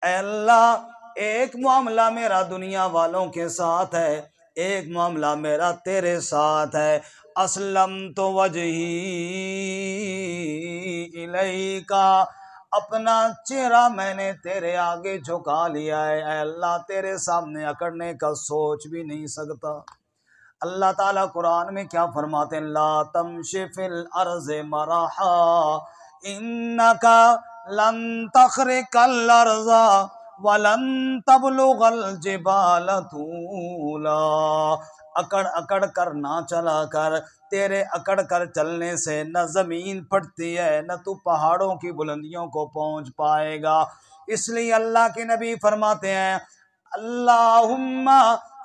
ऐ अल्लाह एक मामला मेरा दुनिया वालों के साथ है, एक मामला मेरा तेरे साथ है। असलम तो वजही इलैका, अपना चेहरा मैंने तेरे आगे झुका लिया है। ऐ अल्लाह तेरे सामने अकड़ने का सोच भी नहीं सकता। अल्लाह ताला कुरान में क्या फरमाते हैं, ला तमशि फिल अर्ज़ मरहा इन्नका लन तखरिकल अर्ज़ा वलन तबलुगल जिबाल तूला। अकड़ अकड़ कर ना चला कर, तेरे अकड़ कर चलने से न जमीन फटती है न तू पहाड़ों की बुलंदियों को पहुंच पाएगा। इसलिए अल्लाह के नबी फरमाते हैं, अल्लाहुम्मा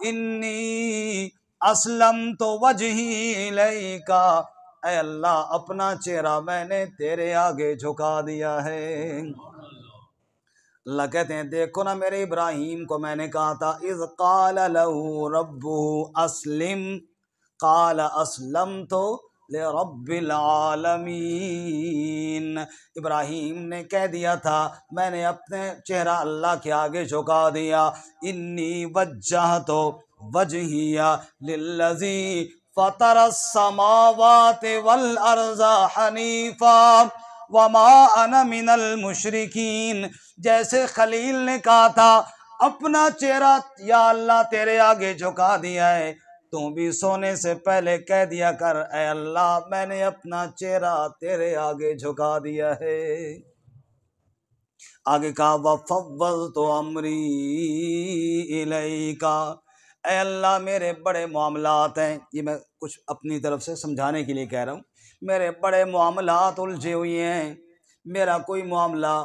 इन्नी असलम तो वजही इलैका, ऐ अल्लाह अपना चेहरा मैंने तेरे आगे झुका दिया है। अल्लाह कहते हैं देखो ना मेरे इब्राहिम को मैंने कहा था, इज़ क़ाल लहू रब्बुहु अस्लिम क़ाल अस्लम तो ले रब्बिल आलमीन। इब्राहिम ने कह दिया था मैंने अपने चेहरा अल्लाह के आगे झुका दिया। इन्नी वज्जहतु वजहिया लिल्लज़ी फ़तरस समावाति वल अर्ज़ा हनीफ़ा वमा अना मिनल मुशरिकीन। जैसे खलील ने कहा था अपना चेहरा या अल्लाह तेरे आगे झुका दिया है, तू भी सोने से पहले कह दिया कर, ऐ अल्लाह मैंने अपना चेहरा तेरे आगे झुका दिया है। आगे कहा वफ़व्वज़्तु अम्री इलैका, ऐ अल्लाह मेरे बड़े मामलात हैं, ये मैं कुछ अपनी तरफ से समझाने के लिए कह रहा हूँ, मेरे बड़े मामलात उलझे हुए हैं। मेरा कोई मामला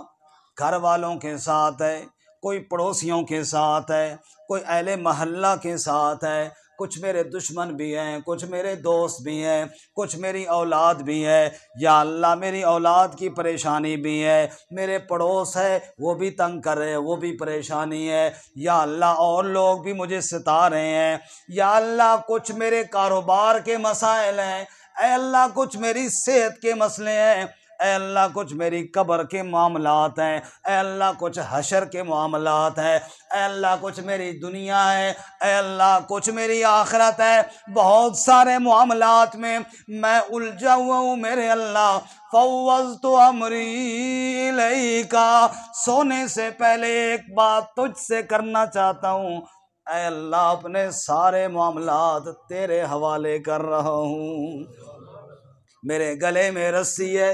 घर वालों के साथ है, कोई पड़ोसियों के साथ है, कोई अहले महल्ला के साथ है, कुछ मेरे दुश्मन भी हैं, कुछ मेरे दोस्त भी हैं, कुछ मेरी औलाद भी है। या अल्लाह मेरी औलाद की परेशानी भी है, मेरे पड़ोस है वो भी तंग कर रहे हैं, वो भी परेशानी है। या अल्लाह और लोग भी मुझे सता रहे हैं। या अल्लाह कुछ मेरे कारोबार के मसाइल हैं, ऐ अल्लाह कुछ मेरी सेहत के मसले हैं, ऐ अल्लाह कुछ मेरी कब्र के मामलात हैं, ऐ अल्लाह कुछ हशर के मामलात हैं, ऐ अल्लाह कुछ मेरी दुनिया है, ऐ अल्लाह कुछ मेरी आखिरत है। बहुत सारे मामलात में मैं उलझा हुआ हूँ मेरे अल्लाह। फव्वज़्तु अमरी इलैका, सोने से पहले एक बात तुझसे करना चाहता हूँ, ऐ अल्लाह अपने सारे मामलात तेरे हवाले कर रहा हूँ। मेरे गले में रस्सी है,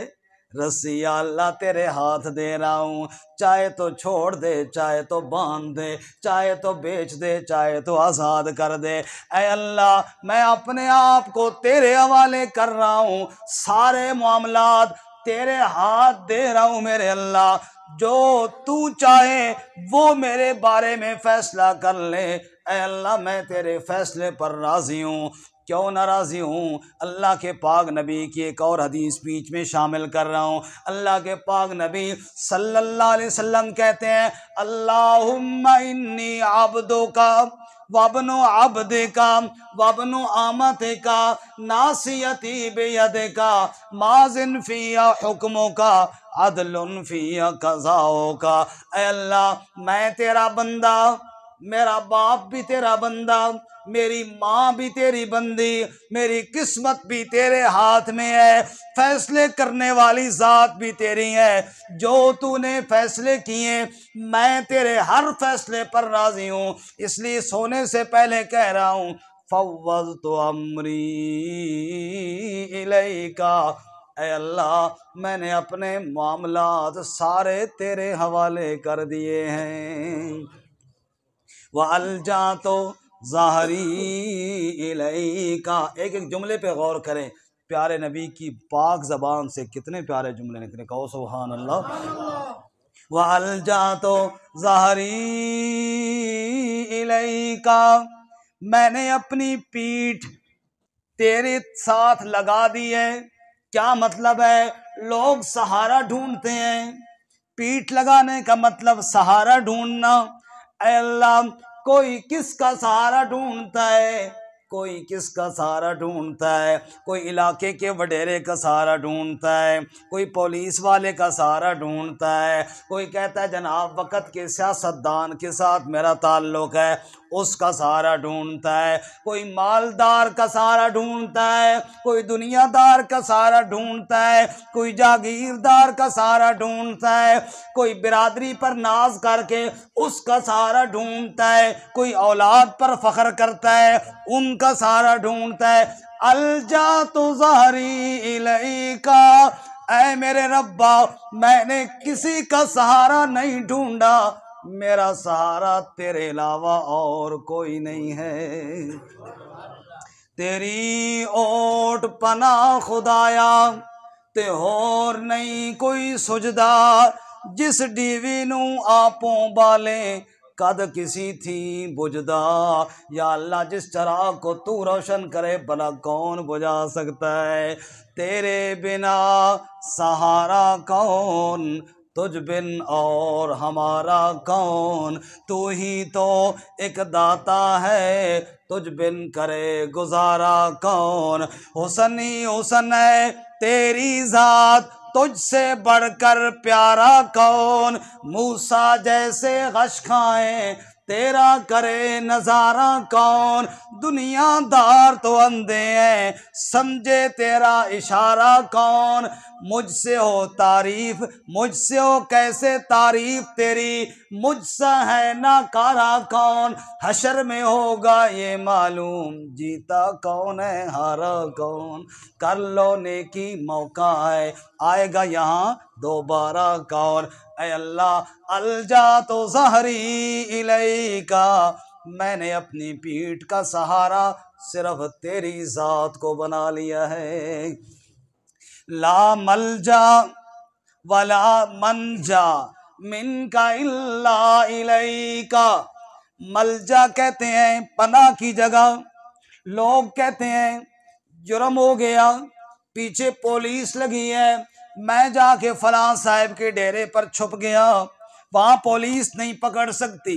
रस्सी या अल्लाह तेरे हाथ दे रहा हूँ, चाहे तो छोड़ दे, चाहे तो बांध दे, चाहे तो बेच दे, चाहे तो आज़ाद कर दे। ऐ अल्लाह मैं अपने आप को तेरे हवाले कर रहा हूँ, सारे मामलात तेरे हाथ दे रहा हूँ मेरे अल्लाह। जो तू चाहे वो मेरे बारे में फैसला कर ले, ऐ अल्लाह मैं तेरे फैसले पर राज़ी हूँ। क्यों नाराज़ी हूँ, अल्लाह के पाक नबी की एक और हदीस बीच में शामिल कर रहा हूँ। अल्लाह के पाक नबी सल्लल्लाहु अलैहि वसल्लम कहते हैं, अल्लाहुम्मा इन्नी अब्दुका वब्नु अब्दिका वब्नु अमतिका नासियती बियदिका माजिन फिया हुक्मुका अदलुन फिया क़ज़ाउका। ऐ अल्लाह मैं तेरा बंदा, मेरा बाप भी तेरा बंदा, मेरी माँ भी तेरी बंदी, मेरी किस्मत भी तेरे हाथ में है, फैसले करने वाली ज़ात भी तेरी है। जो तूने फैसले किए मैं तेरे हर फैसले पर राज़ी हूँ, इसलिए सोने से पहले कह रहा हूँ फव्वज़्तु अम्री इलैका, ऐ अल्लाह मैंने अपने मामलात सारे तेरे हवाले कर दिए हैं। व अलजा तो ज़ाहरी इलैका, एक एक जुमले पे गौर करें, प्यारे नबी की पाक ज़बान से कितने प्यारे जुमले निकले, कहो सुभान अल्लाह। व अलजा तो ज़ाहरी इलैका, मैंने अपनी पीठ तेरे साथ लगा दी है। क्या मतलब है, लोग सहारा ढूंढते हैं, पीठ लगाने का मतलब सहारा ढूंढना। ऐ अल्लाह कोई किसका सहारा ढूंढता है, कोई किसका सहारा ढूंढता है, कोई इलाके के वडेरे का सहारा ढूंढता है, कोई पुलिस वाले का सहारा ढूंढता है, कोई कहता है जनाब वक़्त के सियासतदान के साथ मेरा ताल्लुक़ है, उसका सहारा ढूंढता है, कोई मालदार का सहारा ढूंढता है, कोई दुनियादार का सहारा ढूंढता है, कोई जागीरदार का सहारा ढूंढता है, कोई बिरादरी पर नाज करके उसका सहारा ढूंढता है, कोई औलाद पर फख्र करता है उनका सहारा ढूंढता है। अलजा तो ज़हरी इलैका, ऐ मेरे रब्बा मैंने किसी का सहारा नहीं ढूंढा, मेरा सहारा तेरे अलावा और कोई नहीं है। तेरी ओट पना खुदाया ते होर नहीं कोई सुजदा, जिस डीवी नू आपों बाले कद किसी थी बुझदा। या अल्लाह जिस चराग को तू रोशन करे भला कौन बुझा सकता है। तेरे बिना सहारा कौन, तुझ बिन और हमारा कौन, तू ही तो एक दाता है, तुझ बिन करे गुजारा कौन। हुसन ही हुसन है तेरी ज़ात, तुझसे बढ़कर प्यारा कौन, मूसा जैसे गश खाए तेरा करे नजारा कौन। दुनियादार तो अंधे हैं समझे तेरा इशारा कौन, मुझसे हो तारीफ मुझसे हो कैसे तारीफ तेरी, मुझसे है नाकारा कौन। हशर में होगा ये मालूम जीता कौन है हारा कौन, कर लो नेकी मौका है आएगा यहाँ दोबारा कौन। ऐ अल्लाह अलजा तो ज़हरी इलैका, मैंने अपनी पीठ का सहारा सिर्फ तेरी ज़ात को बना लिया है। ला मलजा वला मंजा मिनका इल्ला इलैका, मलजा कहते हैं पनाह की जगह, लोग कहते हैं जुर्म हो गया पीछे पुलिस लगी है, मैं जाके फलां साहब के डेरे पर छुप गया, वहाँ पुलिस नहीं पकड़ सकती,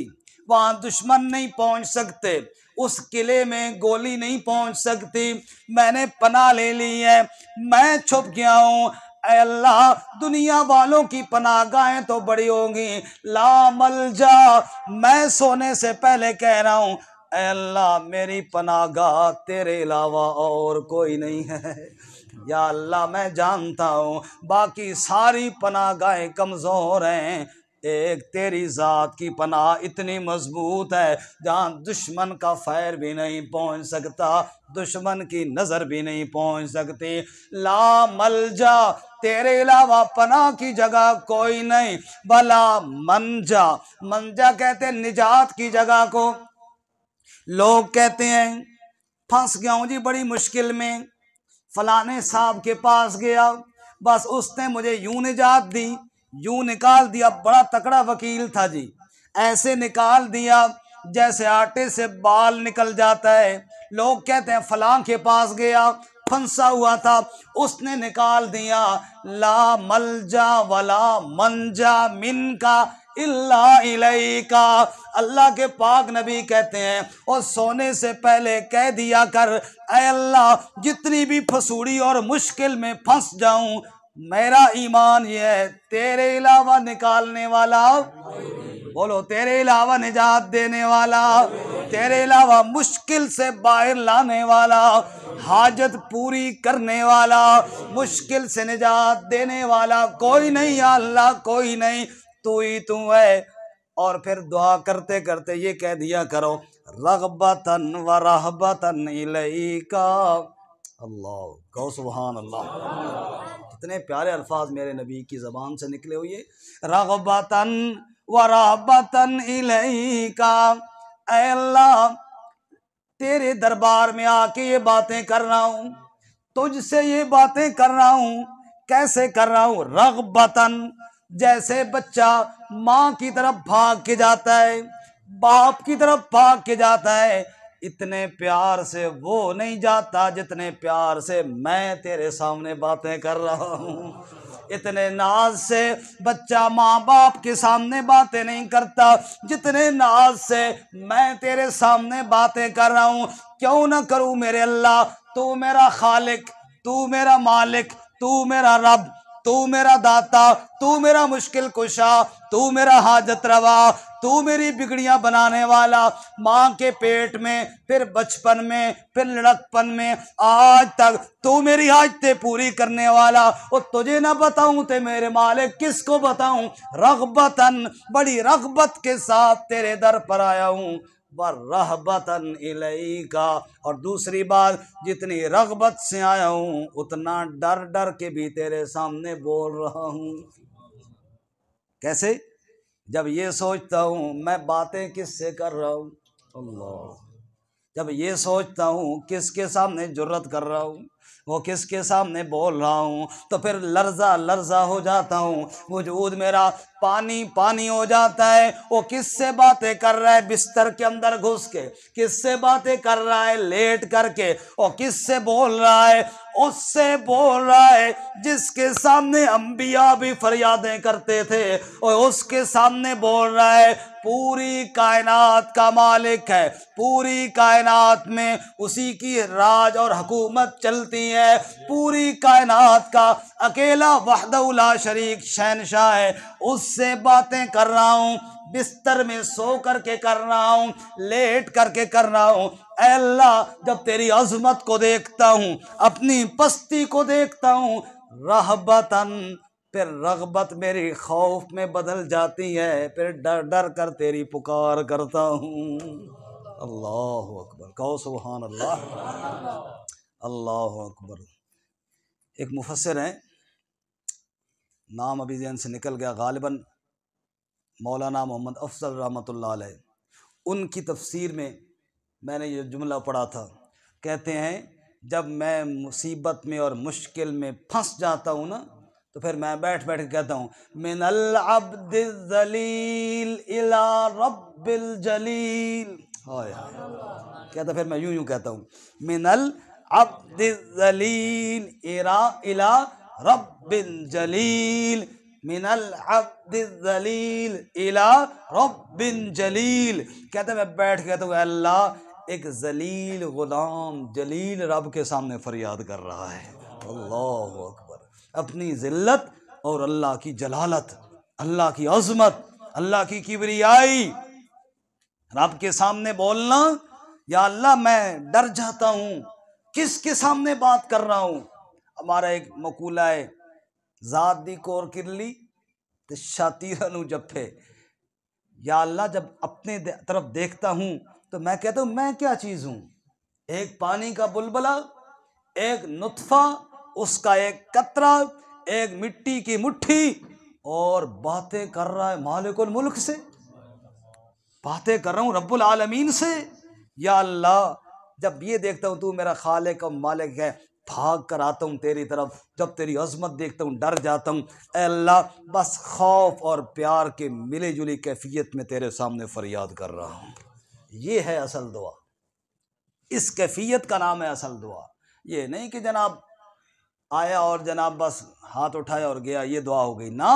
वहाँ दुश्मन नहीं पहुँच सकते, उस किले में गोली नहीं पहुँच सकती, मैंने पनाह ले ली है, मैं छुप गया हूँ। ऐ अल्लाह दुनिया वालों की पनाहगाहें तो बड़ी होंगी, ला मलजा मैं सोने से पहले कह रहा हूँ ऐ अल्लाह मेरी पनाहगाह तेरे अलावा और कोई नहीं है। या अल्लाह मैं जानता हूँ बाकी सारी पनाहगाहें कमज़ोर हैं, एक तेरी ज़ात की पनाह इतनी मजबूत है जहाँ दुश्मन का फैर भी नहीं पहुँच सकता, दुश्मन की नज़र भी नहीं पहुँच सकती। ला मलजा तेरे अलावा पनाह की जगह कोई नहीं, भला मंजा, मंजा कहते निजात की जगह को। लोग कहते हैं फंस गया हूँ जी बड़ी मुश्किल में, फलाने साहब के पास गया बस उसने मुझे यूं निजात दी, यूं निकाल दिया, बड़ा तकड़ा वकील था जी, ऐसे निकाल दिया जैसे आटे से बाल निकल जाता है। लोग कहते हैं फलां के पास गया फंसा हुआ था उसने निकाल दिया। ला मलजा वला मंजा मिनका इल्ला इलैका, अल्लाह के पाक नबी कहते हैं और सोने से पहले कह दिया कर ऐ अल्लाह जितनी भी फसूड़ी और मुश्किल में फंस जाऊं, मेरा ईमान ये है तेरे अलावा निकालने वाला, बोलो तेरे अलावा निजात देने वाला, तेरे अलावा मुश्किल से बाहर लाने वाला, हाजत पूरी करने वाला, मुश्किल से निजात देने वाला कोई नहीं। या अल्लाह कोई नहीं, तू ही तू है। और फिर दुआ करते करते ये कह दिया करो रग़बतन व रहबतन इलैका। अल्लाह कहो सुभान अल्लाह, कितने प्यारे अल्फाज मेरे नबी की ज़बान से निकले हुए, रग़बतन व रहबतन इलैका। ऐ अल्लाह तेरे दरबार में आके ये बातें कर रहा हूँ, तुझसे ये बातें कर रहा हूँ, कैसे कर रहा हूँ, रग़बतन जैसे बच्चा माँ की तरफ भाग के जाता है, बाप की तरफ भाग के जाता है, इतने प्यार से वो नहीं जाता जितने प्यार से मैं तेरे सामने बातें कर रहा हूँ। इतने नाज से बच्चा माँ बाप के सामने बातें नहीं करता जितने नाज से मैं तेरे सामने बातें कर रहा हूँ। क्यों ना करूँ मेरे अल्लाह, तू मेरा खालिक, तू मेरा मालिक, तू मेरा रब, तू मेरा दाता, तू मेरा मुश्किल कुशा, तू मेरा हाजत रवा, तू मेरी बिगड़ियां बनाने वाला। माँ के पेट में, फिर बचपन में, फिर लड़कपन में, आज तक तू मेरी हाजतें पूरी करने वाला। और तुझे ना बताऊं ते मेरे मालिक किसको बताऊं। रग़बतन, बड़ी रग़बत के साथ तेरे दर पर आया हूं, रहबतन इलैका। और दूसरी बात, जितनी रग़बत से आया हूं उतना डर डर के भी तेरे सामने बोल रहा हूं। कैसे? जब ये सोचता हूं मैं बातें किससे कर रहा हूं, अल्लाह, जब ये सोचता हूं किसके सामने जुर्रत कर रहा हूं, वो किसके सामने बोल रहा हूँ, तो फिर लर्जा लर्जा हो जाता हूँ, वजूद मेरा पानी पानी हो जाता है। वो किससे बातें कर रहा है बिस्तर के अंदर घुस के, किससे बातें कर रहा है लेट करके, और किससे बोल रहा है, उससे बोल रहा है जिसके सामने अंबिया भी फरियादें करते थे, और उसके सामने बोल रहा है पूरी कायनात का मालिक है, पूरी कायनात में उसी की राज और हुकूमत चलती है, पूरी कायनात का अकेला वहदहू ला शरीक शहनशाह है, उससे बातें कर रहा हूँ। बिस्तर में सो करके कर रहा हूँ, लेट करके कर रहा हूँ। ऐ अल्लाह, जब तेरी अजमत को देखता हूँ, अपनी पस्ती को देखता हूँ, रहबतन, फिर रग़बत मेरी खौफ में बदल जाती है, फिर डर डर कर तेरी पुकार करता हूँ। अल्लाह अकबर, कहो सुभान अल्लाह, अल्लाह अकबर। एक मुफस्सिर हैं, नाम अभी ज़हन से निकल गया, गालिबन मौलाना मोहम्मद अफजल रहमतुल्लाह अलैह, उनकी तफसीर में मैंने ये जुमला पढ़ा था। कहते हैं जब मैं मुसीबत में और मुश्किल में फंस जाता हूँ ना, तो फिर मैं बैठ बैठ के कहता हूँ मिनल अब्दिल जलील इला रब्बिल जलील। हाय हाय, कहता फिर मैं यूं यूं कहता हूँ मिनल अब्दिल जलील इला रब्बिल जलील, मिनल अब्दिल जलील इला रब्बिन जलील। कहते मैं बैठ कहता हूँ अल्लाह, एक जलील गुलाम जलील रब के सामने फरियाद कर रहा है। अल्लाह अकबर, अपनी जिल्लत और अल्लाह की जलालत, अल्लाह की अजमत, अल्लाह की किबरियाई, रब के सामने बोलना, या अल्लाह मैं डर जाता हूँ किसके सामने बात कर रहा हूँ। हमारा एक मकूला है, ज़ात दी कोर किरली ते शातीरनु जप्फे। या अल्लाह, जब अपने तरफ देखता हूँ तो मैं कहता हूँ मैं क्या चीज़ हूँ, एक पानी का बुलबुला, एक नुत्फा, उसका एक कतरा, एक मिट्टी की मुट्ठी, और बातें कर रहा है मालिकुल मुल्क से, बातें कर रहा हूँ रब्बुल आलमीन से। या अल्लाह, जब ये देखता हूँ तू मेरा खालिक और मालिक है, भाग कर आता हूँ तेरी तरफ, जब तेरी अजमत देखता हूँ डर जाता हूँ। ऐ अल्लाह, बस खौफ और प्यार के मिले जुली कैफियत में तेरे सामने फरियाद कर रहा हूँ। ये है असल दुआ, इस कैफियत का नाम है असल दुआ। ये नहीं कि जनाब आया और जनाब बस हाथ उठाया और गया, ये दुआ हो गई ना।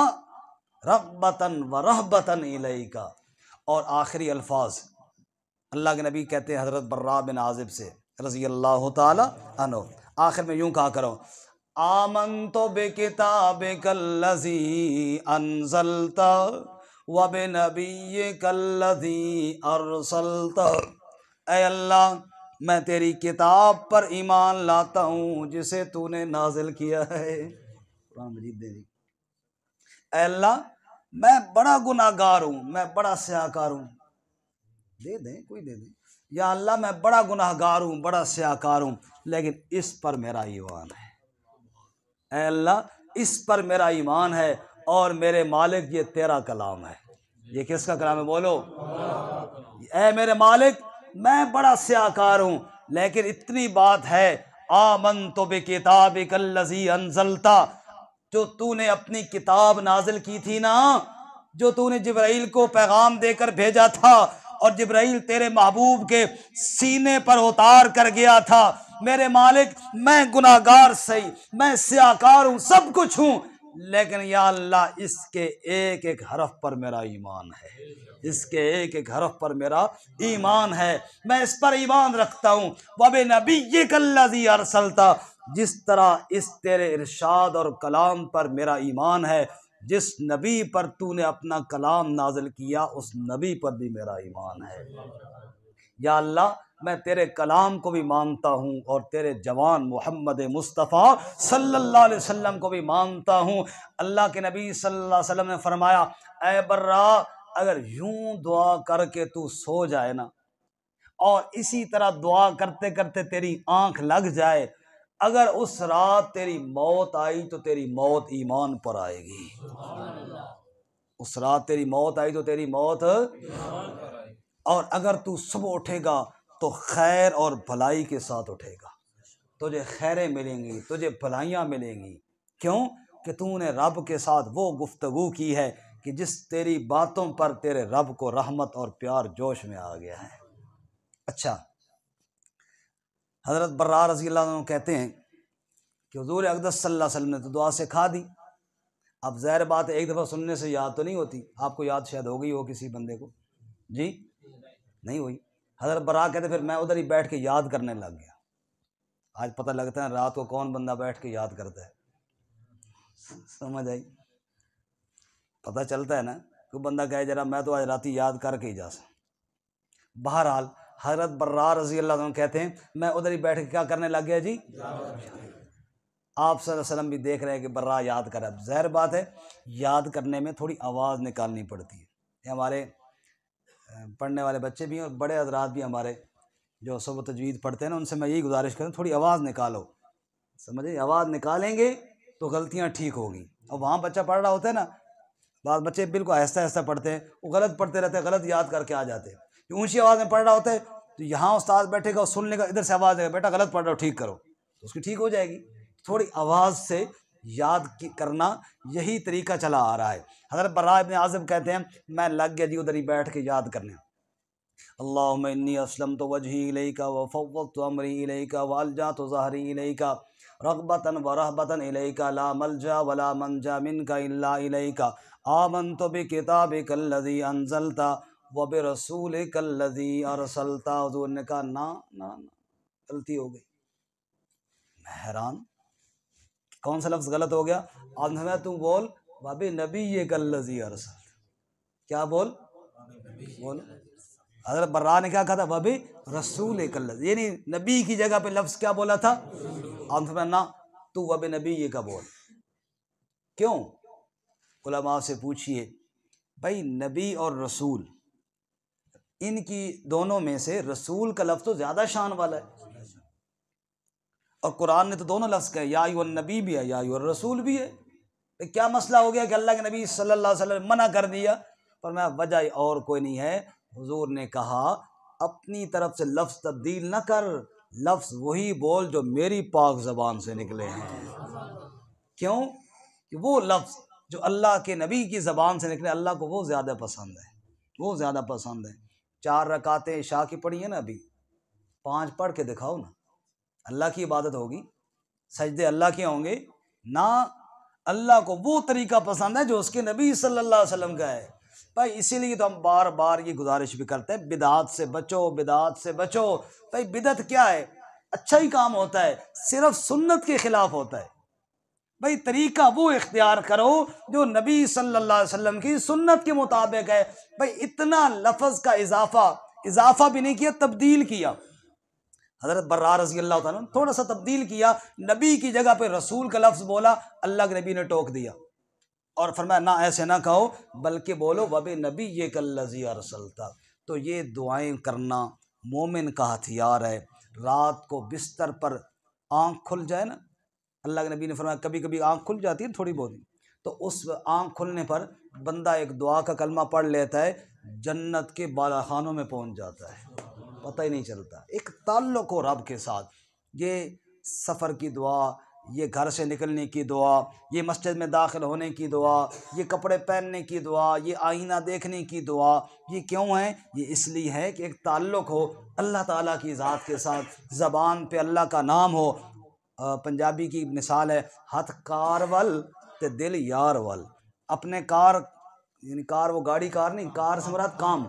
रग़बतन व रहबतन इलैका। और आखिरी अल्फाज अल्लाह के नबी कहते हैं हज़रत बर्रा बिन आज़िब से रज़ी अल्लाह ताला अन्हु, आखिर में यूं कहा करो, आमन्तु बिकिताबिकल्लज़ी अंज़लता व बिनबिय्यिकल्लज़ी अरसलता। ऐ अल्लाह, मैं तेरी किताब पर ईमान लाता हूँ जिसे तूने नाजिल किया है। कुरान मजीद दे दी। ऐ अल्लाह, मैं बड़ा गुनाहगार हूँ, मैं बड़ा स्याकार हूँ, दे दें कोई दे दे। या अल्लाह, मैं बड़ा गुनाहगार हूँ, बड़ा स्याकार हूँ, लेकिन इस पर मेरा ईमान है। ऐ अल्लाह, इस पर मेरा ईमान है, और मेरे मालिक ये तेरा कलाम है। ये किसका कलाम है बोलो? ऐ मेरे मालिक, मैं बड़ा स्याकार हूँ, लेकिन इतनी बात है, आमन्तु बिकिताबिकल्लज़ी अंज़लता, जो तूने अपनी किताब नाजिल की थी ना, जो तूने जिब्राइल को पैगाम देकर भेजा था, और जिब्राइल तेरे महबूब के सीने पर उतार कर गया था। मेरे मालिक, मैं गुनाहगार सही, मैं स्याकार हूँ, सब कुछ हूँ, लेकिन या अल्लाह इसके एक एक हरफ पर मेरा ईमान है, इसके एक एक हरफ पर मेरा ईमान है, मैं इस पर ईमान रखता हूँ। वबे नबी कल्लज़ी अरसलता, जिस तरह इस तेरे इरशाद और कलाम पर मेरा ईमान है, जिस नबी पर तूने अपना कलाम नाजिल किया उस नबी पर भी मेरा ईमान है। या अल्लाह मैं तेरे कलाम को भी मानता हूँ और तेरे जवान मोहम्मद मुस्तफ़ा सल्लल्लाहु अलैहि वसल्लम को भी मानता हूँ। अल्लाह के नबी सल्लल्लाहु अलैहि वसल्लम ने फरमाया, ऐ बर्रा, अगर यूं दुआ करके तू सो जाए ना और इसी तरह दुआ करते करते तेरी आंख लग जाए, अगर उस रात तेरी मौत आई तो तेरी मौत ईमान पर आएगी। उस रात तेरी मौत आई तो तेरी मौत, और अगर तू सुबह उठेगा तो खैर और भलाई के साथ उठेगा, तुझे खैरें मिलेंगी, तुझे भलाइयाँ मिलेंगी। क्यों कि तूने रब के साथ वो गुफ्तगू की है कि जिस तेरी बातों पर तेरे रब को रहमत और प्यार जोश में आ गया है। अच्छा, हज़रत बर्रा रज़ी अल्लाह अन्हु कहते हैं कि हुज़ूर अक़दस सल्लल्लाहु अलैहि वसल्लम ने तो दुआ सिखा दी। अब ज़ाहिर बात है एक दफ़ा सुनने से याद तो नहीं होती, आपको याद शायद हो गई हो किसी बंदे को, जी नहीं हुई। हज़रत बर्रा कहते फिर मैं उधर ही बैठ के याद करने लग गया। आज पता लगता है रात को कौन बंदा बैठ के याद करता है, समझ आई, पता चलता है ना, कोई बंदा कहे जरा मैं तो आज रात याद करके ही जा सकता। बहरहाल हज़रत बर्रा रज़ी अल्लाह अन्हु कहते हैं मैं उधर ही बैठ के क्या करने लग गया जी, आप सल्लल्लाहु अलैहि वसल्लम भी देख रहे हैं कि बर्रा याद कर। अब ज़ाहिर बात है याद करने में थोड़ी आवाज़ निकालनी पड़ती है। ये हमारे पढ़ने वाले बच्चे भी हैं और बड़े हज़रात भी हमारे जो सुबह तजवीद पढ़ते हैं ना, उनसे मैं यही गुजारिश करूँ थोड़ी आवाज़ निकालो, समझे, आवाज़ निकालेंगे तो गलतियाँ ठीक होगी। और वहाँ बच्चा पढ़ रहा होता है ना, बाद बच्चे बिल्कुल आहिस्ता आहिस्ता पढ़ते हैं, वो गलत पढ़ते रहते हैं, गलत याद करके आ जाते हैं। ऊँची आवाज़ में पढ़ रहा होता है तो यहाँ उस्ताद बैठेगा और सुन लेगा, इधर से आवाज़ आएगा बेटा गलत पढ़ रहे हो ठीक करो, तो उसकी ठीक हो जाएगी। थोड़ी आवाज़ से याद करना यही तरीका चला आ रहा है। हज़रत बर्रा इब्न आज़िब कहते हैं मैं लग गया जी उधर ही बैठ के याद करने, अल्लाहुम्मा इन्नी अस्लमतु वजही इलैका व फव्वदतु अमरी इलैका व अलजअतु ज़हरी इलैका रग़बतन व रहबतन इलैका ला मलजा व ला मनजा मिनका इल्ला इलैका आमनतु बिकिताबिकल्लज़ी अंज़लता व बिरसूलिकल्लज़ी अरसलता। हुज़ूर ने कहा ना ना ना, गलती हो गई। मैं हैरान, कौन सा लफ्ज़ गलत हो गया? आपने तू बोल वबि नबिय्यिकल्लज़ी अरसलता, क्या बोल हज़रत बर्रा ने क्या कहा था, वबि रसूलिकल्लज़ी, यानी नबी की जगह पे लफ्ज़ क्या बोला था, आपने ना तू वबि नबी का बोल। क्यों? उलमा से पूछिए भाई, नबी और रसूल इनकी दोनों में से रसूल का लफ्ज़ तो ज़्यादा शान वाला है, और कुरान ने तो दोनों लफ्ज़ कहे, या अय्युहन नबी भी है या अय्युहर रसूल भी है। तो क्या मसला हो गया कि अल्लाह के नबी सल्लल्लाहु अलैहि वसल्लम मना कर दिया? पर मैं वजह और कोई नहीं है, हुजूर ने कहा अपनी तरफ से लफ्ज़ तब्दील न कर, लफ्ज़ वही बोल जो मेरी पाक ज़बान से निकले हैं। क्यों कि वो लफ्ज़ जो अल्लाह के नबी की ज़बान से निकले अल्लाह को वो ज़्यादा पसंद है, वो ज़्यादा पसंद है। 4 रकातें इशा की पढ़ी है ना, अभी 5 पढ़ के दिखाओ ना, अल्लाह की इबादत होगी, सजदे अल्लाह के होंगे ना। अल्लाह को वो तरीका पसंद है जो उसके नबी सल्लल्लाहु अलैहि वसल्लम का है। भाई इसीलिए तो हम बार बार ये गुजारिश भी करते हैं, बिदात से बचो, बिदात से बचो। भाई बिदत क्या है? अच्छा ही काम होता है, सिर्फ सुन्नत के खिलाफ होता है। भाई तरीका वो इख्तियार करो जो नबी सल्लल्लाहु अलैहि वसल्लम की सुन्नत के मुताबिक है। भाई इतना लफ्ज़ का इजाफा भी नहीं किया, तब्दील किया। हज़रत बर्रा रज़ी अल्लाह तआला थोड़ा सा तब्दील किया, नबी की जगह पे रसूल का लफ्ज़ बोला, अल्लाह के नबी ने टोक दिया और फरमाया ना ऐसे ना कहो, बल्कि बोलो वबि नबिय्यिकल्लज़ी अरसलता। तो ये दुआएं करना मोमिन का हथियार है। रात को बिस्तर पर आँख खुल जाए ना, अल्लाह के नबी ने फरमाया कभी कभी आँख खुल जाती है थोड़ी बहुत, तो उस आँख खुलने पर बंदा एक दुआ का कलमा पढ़ लेता है, जन्नत के बालाखानों में पहुँच जाता है, पता ही नहीं चलता। एक ताल्लुक़ हो रब के साथ। ये सफ़र की दुआ, ये घर से निकलने की दुआ, ये मस्जिद में दाखिल होने की दुआ, ये कपड़े पहनने की दुआ, ये आईना देखने की दुआ, ये क्यों है? ये इसलिए है कि एक ताल्लुक़ हो अल्लाह ताला की ज़ात के साथ, ज़बान पे अल्लाह का नाम हो। पंजाबी की मिसाल है, हथ कारवल ते दिल यार वल। अपने कार, यानी कार वो गाड़ी कार नहीं, कार से मुराद काम,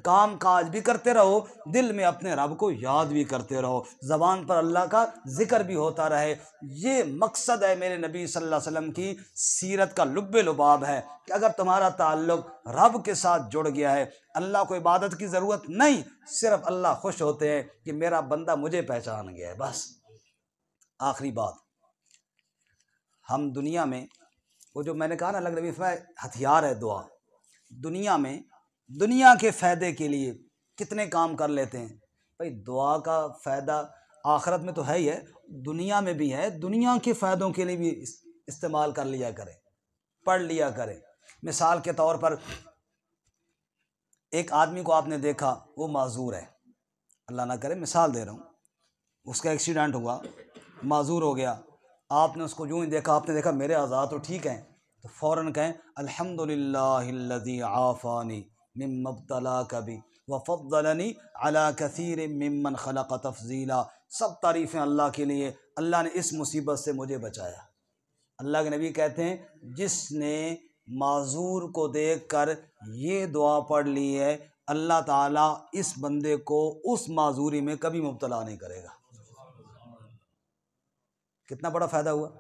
काम काज भी करते रहो, दिल में अपने रब को याद भी करते रहो, ज़बान पर अल्लाह का जिक्र भी होता रहे। ये मकसद है मेरे नबी सल्लल्लाहु अलैहि वसल्लम की सीरत का लुब्बे लुबाब है कि अगर तुम्हारा ताल्लुक रब के साथ जुड़ गया है, अल्लाह को इबादत की ज़रूरत नहीं, सिर्फ अल्लाह खुश होते हैं कि मेरा बंदा मुझे पहचान गया है, बस। आखिरी बात, हम दुनिया में वो जो मैंने कहा ना, अल्लाह के नबी फरमाए हथियार है दुआ। दुनिया में दुनिया के फ़ायदे के लिए कितने काम कर लेते हैं भाई। दुआ का फ़ायदा आखिरत में तो है ही है, दुनिया में भी है। दुनिया के फ़ायदों के लिए भी इस्तेमाल कर लिया करें, पढ़ लिया करें। मिसाल के तौर पर एक आदमी को आपने देखा, वो माजूर है, अल्लाह ना करे मिसाल दे रहा हूँ, उसका एक्सीडेंट हुआ, माजूर हो गया। आपने उसको यूँ ही देखा, आपने देखा मेरे आज़ाद तो ठीक हैं, तो फ़ौरन कहें अल्हम्दुलिल्लाहिल्लज़ी आफ़ानी मिम्मा इब्तलाका बि व फ़द्दलनी अला कसीर मिम्मन खलक़ तफ़ज़ीला। सब तारीफ़ें अल्लाह के लिए, अल्लाह ने इस मुसीबत से मुझे बचाया। अल्लाह के नबी कहते हैं जिसने माजूर को देखकर ये दुआ पढ़ ली है, अल्लाह ताला इस बंदे को उस माजूरी में कभी मुब्तला नहीं करेगा। कितना बड़ा फ़ायदा हुआ।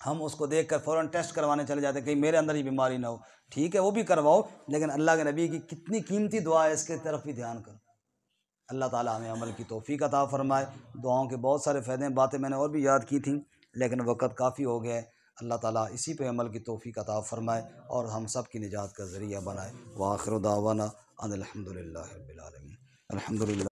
हम उसको देखकर फ़ौरन टेस्ट करवाने चले जाते हैं, कहीं मेरे अंदर ही बीमारी ना हो। ठीक है, वो भी करवाओ, लेकिन अल्लाह के नबी की कितनी कीमती दुआ है, इसके तरफ भी ध्यान करो। अल्लाह ताला हमें अमल की तौफीक अता फ़रमाए। दुआओं के बहुत सारे फ़ायदे हैं, बातें मैंने और भी याद की थी, लेकिन वक़्त काफ़ी हो गया है। अल्लाह ताला इसी पे अमल की तौफीक अता फ़रमाए और हम सब की निजात का ज़रिया बनाए। व आखिर दावाना अनिल हम्दुलिल्लाहि रब्बिल आलमीन। अल्हम्दुलिल्लाह।